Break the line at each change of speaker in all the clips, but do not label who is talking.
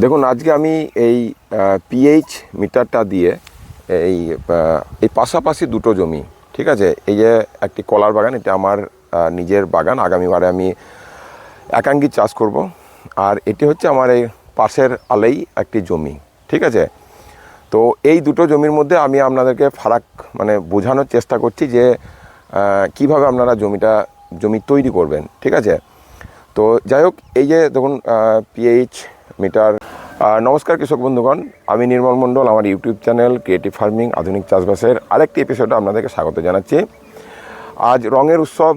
দেখুন আজকে আমি এই পিএইচ মিটারটা দিয়ে এই পাশাপাশি দুটো জমি, ঠিক আছে, এই যে একটি কলার বাগান, এটা আমার নিজের বাগান। আগামীবারে আমি একাঙ্গী চাষ করব। আর এটি হচ্ছে আমার এই পাশের আলেই একটি জমি, ঠিক আছে। তো এই দুটো জমির মধ্যে আমি আপনাদেরকে ফারাক বোঝানোর চেষ্টা করছি যে কিভাবে আপনারা জমি তৈরি করবেন, ঠিক আছে। তো যাই হোক, এই যে দেখুন পিএইচ মিটার। নমস্কার কৃষক বন্ধুগণ, আমি নির্মল মণ্ডল। আমার ইউটিউব চ্যানেল ক্রিয়েটিভ ফার্মিং আধুনিক চাষবাসের আরেকটি এপিসোডে আপনাদেরকে স্বাগত জানাচ্ছি। আজ রঙের উৎসব,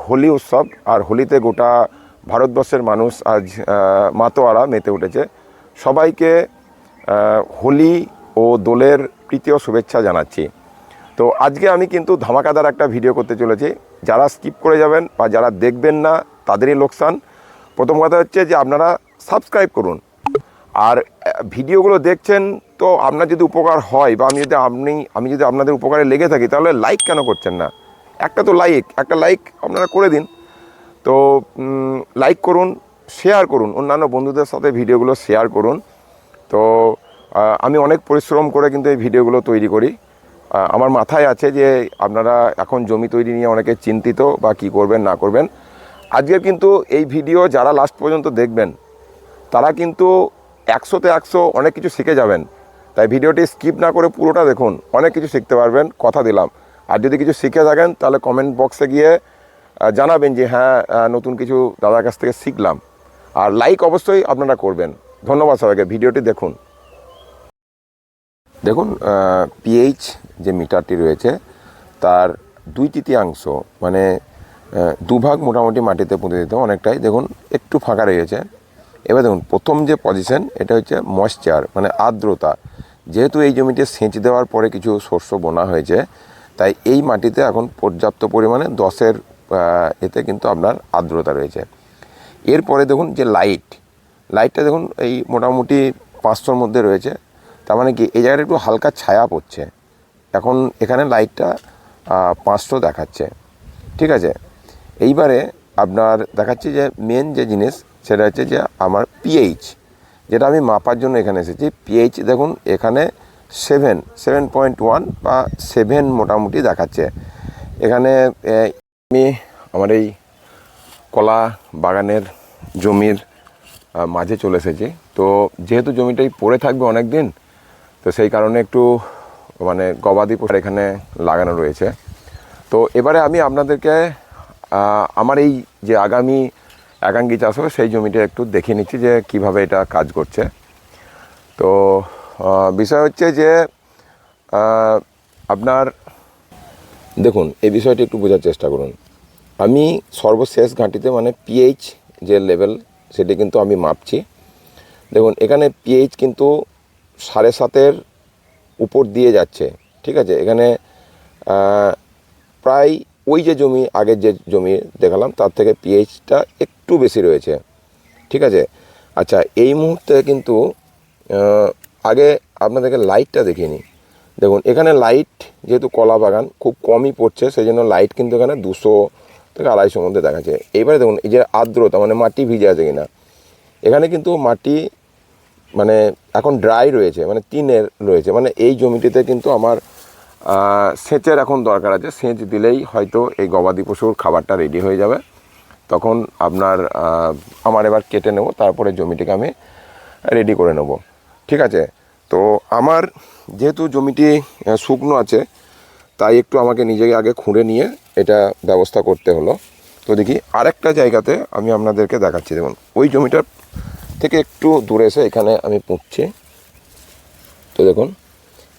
হোলি উৎসব। আর হোলিতে গোটা ভারতবর্ষের মানুষ আজ মাতোয়ারা মেতে উঠেছে। সবাইকে হোলি ও দোলের প্রীতি ও শুভেচ্ছা জানাচ্ছি। তো আজকে আমি কিন্তু ধামাকাদার একটা ভিডিও করতে চলেছি। যারা স্কিপ করে যাবেন বা যারা দেখবেন না তাদেরই লোকসান। প্রথম কথা হচ্ছে যে আপনারা সাবস্ক্রাইব করুন, আর ভিডিওগুলো দেখছেন তো আপনার যদি উপকার হয় বা আমি যদি আপনাদের উপকারে লেগে থাকি, তাহলে লাইক কেন করছেন না? একটা লাইক আপনারা করে দিন। তো লাইক করুন, শেয়ার করুন, অন্যান্য বন্ধুদের সাথে ভিডিওগুলো শেয়ার করুন। তো আমি অনেক পরিশ্রম করে কিন্তু এই ভিডিওগুলো তৈরি করি। আমার মাথায় আছে যে আপনারা এখন জমি তৈরি নিয়ে অনেকে চিন্তিত বা কী করবেন না করবেন। আজকের কিন্তু এই ভিডিও যারা লাস্ট পর্যন্ত দেখবেন তারা কিন্তু 100তে 100 অনেক কিছু শিখে যাবেন। তাই ভিডিওটি স্কিপ না করে পুরোটা দেখুন, অনেক কিছু শিখতে পারবেন, কথা দিলাম। আর যদি কিছু শিখে থাকেন তাহলে কমেন্ট বক্সে গিয়ে জানাবেন যে হ্যাঁ, নতুন কিছু দাদার কাছ থেকে শিখলাম। আর লাইক অবশ্যই আপনারা করবেন। ধন্যবাদ সবাইকে। ভিডিওটি দেখুন। পিএইচ যে মিটারটি রয়েছে তার 2/3 মানে দুভাগ মোটামুটি মাটিতে পুঁতে দিতে অনেকটাই। দেখুন একটু ফাঁকা রয়েছে। এবার দেখুন প্রথম যে পজিশন, এটা হচ্ছে ময়েশ্চার মানে আর্দ্রতা। যেহেতু এই জমিতে সেচ দেওয়ার পরে কিছু শস্য বোনা হয়েছে, তাই এই মাটিতে এখন পর্যাপ্ত পরিমাণে 10-এর এতে কিন্তু আপনার আর্দ্রতা রয়েছে। এরপরে দেখুন যে লাইটটা দেখুন এই মোটামুটি 500-র মধ্যে রয়েছে। তার মানে কি এই জায়গাটা একটু হালকা ছায়া পড়ছে। এখন এখানে লাইটটা 500 দেখাচ্ছে, ঠিক আছে। এইবারে আপনার দেখাচ্ছি যে মেন যে জিনিস সেটা হচ্ছে যে আমার পিএইচ, যেটা আমি মাপার জন্য এখানে এসেছি। পিএইচ দেখুন এখানে 7.1 বা 7 মোটামুটি দেখাচ্ছে। এখানে আমি আমার এই কলা বাগানের জমির মাঝে চলে এসেছি। তো যেহেতু জমিটাই পড়ে থাকবে অনেক দিন, তো সেই কারণে একটু গবাদি পশু এখানে লাগানো রয়েছে। তো এবারে আমি আপনাদেরকে আমার এই যে আগামী একাঙ্গী চাষ হবে সেই জমিটা একটু দেখিয়ে নিচ্ছি যে কিভাবে এটা কাজ করছে। তো বিষয় হচ্ছে যে আপনার দেখুন এই বিষয়টি একটু বোঝার চেষ্টা করুন। আমি সর্বশেষ ঘাঁটিতে পিএইচ যে লেভেল সেটি কিন্তু আমি মাপছি। দেখুন এখানে পিএইচ কিন্তু 7.5-এর উপর দিয়ে যাচ্ছে, ঠিক আছে। এখানে প্রায় ওই যে জমি, আগের যে জমি দেখালাম তার থেকে পিএইচটা একটু বেশি রয়েছে, ঠিক আছে। আচ্ছা, এই মুহূর্তে কিন্তু আগে আপনাদেরকে লাইটটা দেখিয়ে নিই। দেখুন এখানে লাইট, যেহেতু কলা বাগান খুব কমই পড়ছে, সেই জন্য লাইট কিন্তু এখানে 200 থেকে 250 মধ্যে দেখাচ্ছে। এইবারে দেখুন এই যে আর্দ্রতা মাটি ভিজে আছে কিনা। এখানে কিন্তু মাটি এখন ড্রাই রয়েছে, 3-এর রয়েছে। এই জমিটিতে কিন্তু আমার সেচের এখন দরকার আছে। সেচ দিলেই হয়তো এই গবাদি পশুর খাবারটা রেডি হয়ে যাবে। তখন আমার এবার কেটে নেব, তারপরে জমিটিকে আমি রেডি করে নেব, ঠিক আছে। তো আমার যেহেতু জমিটি শুকনো আছে, তাই একটু আমাকে নিজেকে আগে খুঁড়ে নিয়ে এটা ব্যবস্থা করতে হলো। তো দেখি আরেকটা জায়গাতে আমি আপনাদেরকে দেখাচ্ছি। দেখুন ওই জমিটার থেকে একটু দূরে এসে এখানে আমি পুঁতছি। তো দেখুন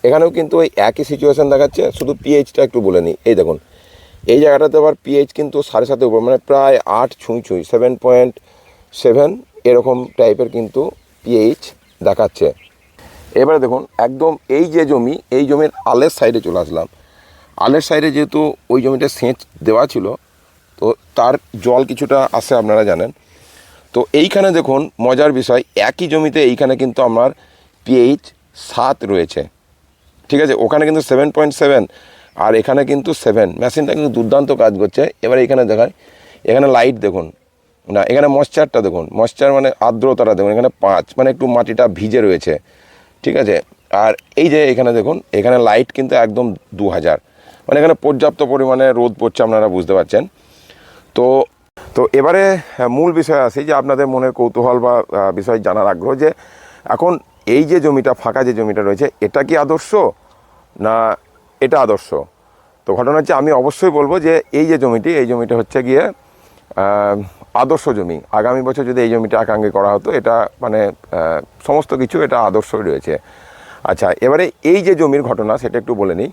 এখানেও কিন্তু ওই একই সিচুয়েশান দেখাচ্ছে, শুধু পিএইচটা একটু বলে নিই। এই দেখুন এই জায়গাটাতে আবার পিএইচ কিন্তু 7.5-এর উপর, প্রায় 8 ছুঁই 7.7 এরকম টাইপের কিন্তু পিএইচ দেখাচ্ছে। এবারে দেখুন একদম এই যে জমি, এই জমির আলের সাইডে চলে আসলাম। আলের সাইডে যেহেতু ওই জমিটা সেচ দেওয়া ছিল, তো তার জল কিছুটা আসে আপনারা জানেন। তো এইখানে দেখুন মজার বিষয়, একই জমিতে এইখানে কিন্তু আমার পিএইচ 7 রয়েছে, ঠিক আছে। ওখানে কিন্তু 7.7 আর এখানে কিন্তু 7। মেশিনটা কিন্তু দুর্দান্ত কাজ করছে। এবার এখানে দেখায়, এখানে লাইট দেখুন, না, এখানে ময়েশ্চারটা দেখুন, ময়েশ্চার মানে আর্দ্রতাটা দেখুন, এখানে 5, মানে একটু মাটিটা ভিজে রয়েছে, ঠিক আছে। আর এই যে এখানে দেখুন, এখানে লাইট কিন্তু একদম 2000, মানে এখানে পর্যাপ্ত পরিমাণে রোদ পড়ছে, আপনারা বুঝতে পারছেন। তো তো এবারে মূল বিষয় আসি, যে আপনাদের মনের কৌতূহল বা বিষয় জানার আগ্রহ, যে এখন এই যে জমিটা ফাঁকা, যে জমিটা রয়েছে, এটা কি আদর্শ না এটা আদর্শ? তো ঘটনা হচ্ছে, আমি অবশ্যই বলবো যে এই যে জমিটি, এই জমিটা হচ্ছে গিয়ে আদর্শ জমি। আগামী বছর যদি এই জমিটা আকাঙ্ক্ষী করা হতো, এটা মানে সমস্ত কিছু এটা আদর্শই রয়েছে। আচ্ছা, এবারে এই যে জমির ঘটনা, সেটা একটু বলে নিই।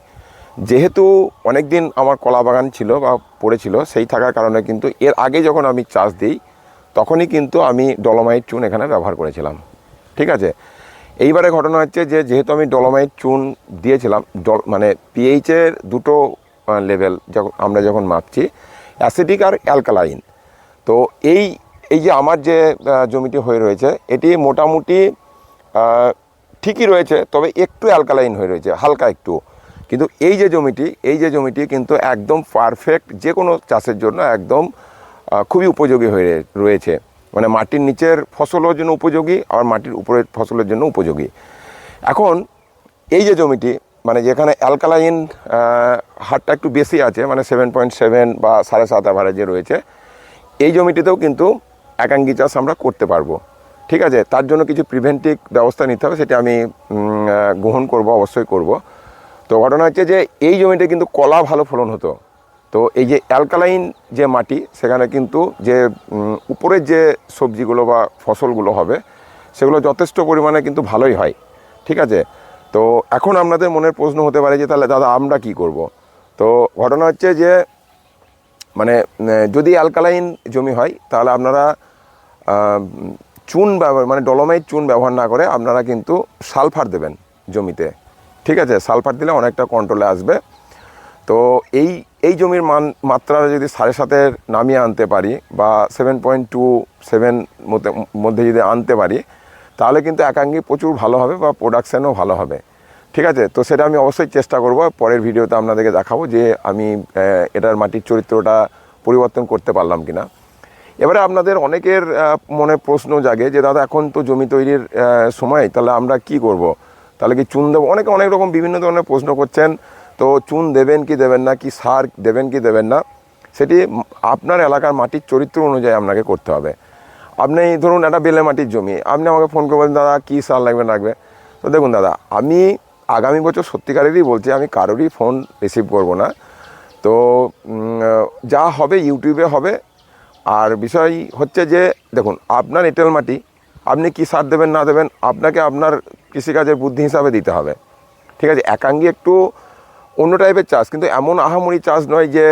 যেহেতু অনেক দিন আমার কলা বাগান ছিল বা পড়েছিল, সেই থাকার কারণে কিন্তু এর আগে যখন আমি চাষ দিই, তখনই কিন্তু আমি ডলোমাইট চুন এখানে ব্যবহার করেছিলাম, ঠিক আছে। এইবারে ঘটনা হচ্ছে যে, যেহেতু আমি ডলোমাইট চুন দিয়েছিলাম, মানে পিএইচের দুটো লেভেল যখন আমরা যখন মাপছি, অ্যাসিডিক আর অ্যালকালাইন, তো এই এই যে আমার যে জমিটি হয়ে রয়েছে, এটি মোটামুটি ঠিকই রয়েছে, তবে একটু অ্যালকালাইন হয়ে রয়েছে, হালকা একটু। কিন্তু এই যে জমিটি কিন্তু একদম পারফেক্ট, যে কোনো চাষের জন্য একদম খুবই উপযোগী হয়ে রয়েছে। মানে মাটির নিচের ফসলের জন্য উপযোগী, আর মাটির উপরের ফসলের জন্য উপযোগী। এখন এই যে জমিটি, মানে যেখানে অ্যালকালাইন হারটা একটু বেশি আছে, মানে 7.7 বা 7.5 অ্যাভারেজে রয়েছে, এই জমিটিতেও কিন্তু একাঙ্গী চাষ আমরা করতে পারবো, ঠিক আছে। তার জন্য কিছু প্রিভেন্টিভ ব্যবস্থা নিতে হবে, সেটা আমি গ্রহণ করব, অবশ্যই করব। তো ঘটনা হচ্ছে যে, এই জমিতে কিন্তু কলা ভালো ফলন হতো। তো এই যে অ্যালকালাইন যে মাটি, সেখানে কিন্তু যে উপরের যে সবজিগুলো বা ফসলগুলো হবে, সেগুলো যথেষ্ট পরিমাণে কিন্তু ভালোই হয়, ঠিক আছে। তো এখন আপনাদের মনের প্রশ্ন হতে পারে যে, তাহলে দাদা আমরা কি করব? তো ঘটনা হচ্ছে যে, মানে যদি অ্যালকালাইন জমি হয়, তাহলে আপনারা চুন ব্যবহার, মানে ডলোমাইট চুন ব্যবহার না করে আপনারা কিন্তু সালফার দেবেন জমিতে, ঠিক আছে। সালফার দিলে অনেকটা কন্ট্রোলে আসবে। তো এই জমির মাত্রা যদি 7.5-এর নামিয়ে আনতে পারি, বা 7.27 মধ্যে যদি আনতে পারি, তাহলে কিন্তু একাঙ্গী প্রচুর ভালো হবে, বা প্রোডাকশানও ভালো হবে, ঠিক আছে। তো সেটা আমি অবশ্যই চেষ্টা করব, পরের ভিডিওতে আপনাদেরকে দেখাবো যে আমি এটার মাটির চরিত্রটা পরিবর্তন করতে পারলাম কিনা। এবারে আপনাদের অনেকের মনে প্রশ্ন জাগে যে, দাদা এখন তো জমি তৈরির সময়, তাহলে আমরা কি করব? তাহলে কি চুন দেবো? অনেকে অনেক রকম বিভিন্ন ধরনের প্রশ্ন করছেন। তো চুন দেবেন কি দেবেন না, কি সার দেবেন কি দেবেন না, সেটি আপনার এলাকার মাটির চরিত্র অনুযায়ী আপনাকে করতে হবে। আপনি ধরুন একটা বেলে মাটির জমি, আপনি আমাকে ফোন করবেন, দাদা কী সার লাগবে। তো দেখুন দাদা, আমি আগামী বছর সত্যিকারেরই বলছি, আমি কারোরই ফোন রিসিভ করব না। তো যা হবে ইউটিউবে হবে। আর বিষয় হচ্ছে যে, দেখুন আপনার এঁটেল মাটি, আপনি কী সার দেবেন না দেবেন, আপনাকে আপনার কৃষিকাজের বুদ্ধি হিসাবে দিতে হবে, ঠিক আছে। একাঙ্গী একটু অন্য টাইপের চাষ, কিন্তু এমন আহামরি চাষ নয় যে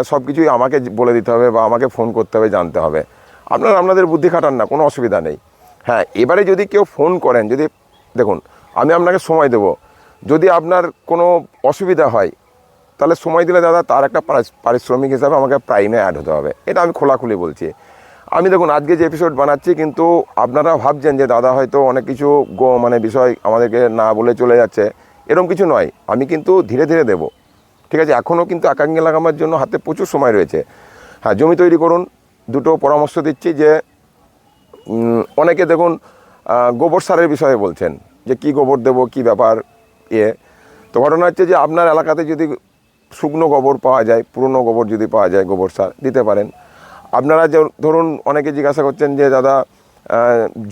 সব কিছুই আমাকে বলে দিতে হবে বা আমাকে ফোন করতে হবে, জানতে হবে। আপনাদের বুদ্ধি খাটান না, কোনো অসুবিধা নেই। হ্যাঁ, এবারে যদি কেউ ফোন করেন, যদি দেখুন আমি আপনাকে সময় দেব, যদি আপনার কোনো অসুবিধা হয়, তাহলে সময় দিলে দাদা তার একটা পারিশ্রমিক হিসাবে আমাকে প্রাইমে অ্যাড হতে হবে, এটা আমি খোলাখুলি বলছি। আমি দেখুন আজকে যে এপিসোড বানাচ্ছি, কিন্তু আপনারা ভাবছেন যে দাদা হয়তো অনেক কিছু মানে বিষয় আমাদেরকে না বলে চলে যাচ্ছে, এরকম কিছু নয়। আমি কিন্তু ধীরে ধীরে দেবো, ঠিক আছে। এখনও কিন্তু একাঙ্গী লাগানোর জন্য হাতে প্রচুর সময় রয়েছে। হ্যাঁ, জমি তৈরি করুন। দুটো পরামর্শ দিচ্ছি, যে অনেকে দেখুন গোবর সারের বিষয়ে বলছেন যে কি গোবর দেবো, কি ব্যাপার তো ঘটনা হচ্ছে যে, আপনার এলাকাতে যদি শুকনো গোবর পাওয়া যায়, পুরনো গোবর যদি পাওয়া যায়, গোবর সার দিতে পারেন। আপনারা যে ধরুন অনেকে জিজ্ঞাসা করছেন যে, দাদা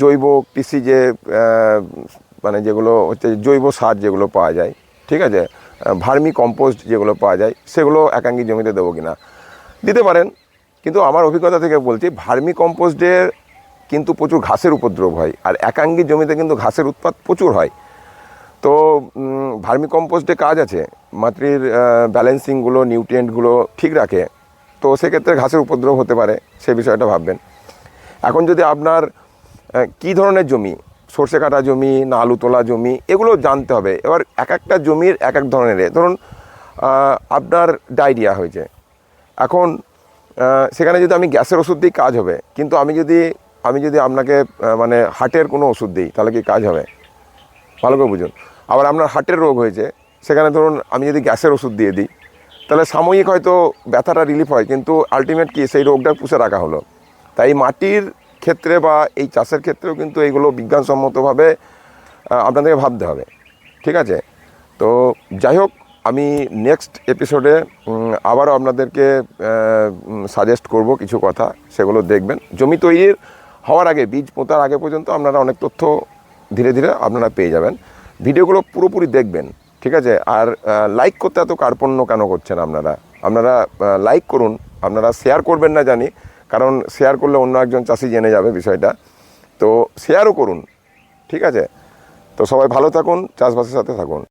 জৈব কৃষি যে মানে যেগুলো হচ্ছে জৈব সার যেগুলো পাওয়া যায়, ঠিক আছে, ভার্মি কম্পোস্ট যেগুলো পাওয়া যায়, সেগুলো একাঙ্গী জমিতে দেবো কিনা, দিতে পারেন। কিন্তু আমার অভিজ্ঞতা থেকে বলছি, ভার্মি কম্পোস্টের কিন্তু প্রচুর ঘাসের উপদ্রব হয়, আর একাঙ্গী জমিতে কিন্তু ঘাসের উৎপাদ প্রচুর হয়। তো ভার্মি কম্পোস্টে কাজ আছে, মাটির ব্যালেন্সিংগুলো, নিউট্রিয়েন্টগুলো ঠিক রাখে। তো সেক্ষেত্রে ঘাসের উপদ্রব হতে পারে, সে বিষয়টা ভাববেন। এখন যদি আপনার কী ধরনের জমি, সর্ষে কাটা জমি না আলু তোলা জমি, এগুলো জানতে হবে। এবার এক একটা জমির এক এক ধরনের, ধরুন আপনার ডায়রিয়া হয়েছে, এখন সেখানে যদি আমি গ্যাসের ওষুধ দিই কাজ হবে, কিন্তু আমি যদি আপনাকে মানে হার্টের কোনো ওষুধ দিই, তাহলে কি কাজ হবে? ভালো করে বুঝুন। আবার আপনার হার্টের রোগ হয়েছে, সেখানে ধরুন আমি যদি গ্যাসের ওষুধ দিয়ে দিই, তাহলে সাময়িক হয়তো ব্যথাটা রিলিফ হয়, কিন্তু আলটিমেট কি সেই রোগটা পুষে রাখা হলো। তাই মাটির ক্ষেত্রে বা এই চাষের ক্ষেত্রেও কিন্তু এইগুলো বিজ্ঞানসম্মতভাবে আপনাদেরকে ভাবতে হবে, ঠিক আছে? তো যাই হোক, আমি নেক্সট এপিসোডে আবারও আপনাদেরকে সাজেস্ট করব কিছু কথা, সেগুলো দেখবেন। জমি তৈরির হওয়ার আগে, বীজ পোঁতার আগে পর্যন্ত আপনারা অনেক তথ্য ধীরে ধীরে আপনারা পেয়ে যাবেন। ভিডিওগুলো পুরোপুরি দেখবেন, ঠিক আছে? আর লাইক করতে এত কার্পণ্য কেন করছেন আপনারা লাইক করুন, আপনারা শেয়ার করবেন না জানি, কারণ শেয়ার করলে অন্য একজন চাষি জেনে যাবে বিষয়টা। তো শেয়ারও করুন, ঠিক আছে? তো সবাই ভালো থাকুন, চাষবাসের সাথে থাকুন।